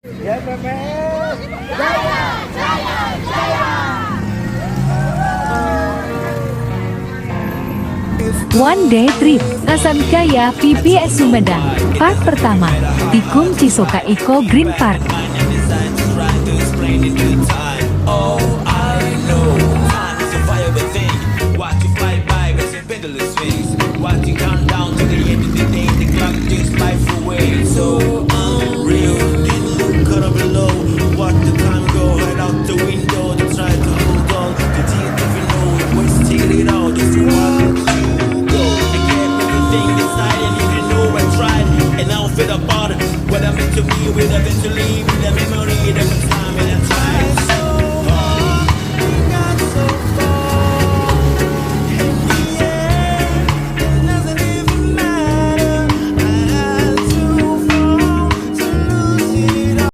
YPPS Jaya Jaya Jaya. One Day Trip SMK YPPS Sumedang Part pertama Tikung Cisoka Eco Green Park. What I meant to be, will eventually be the memory that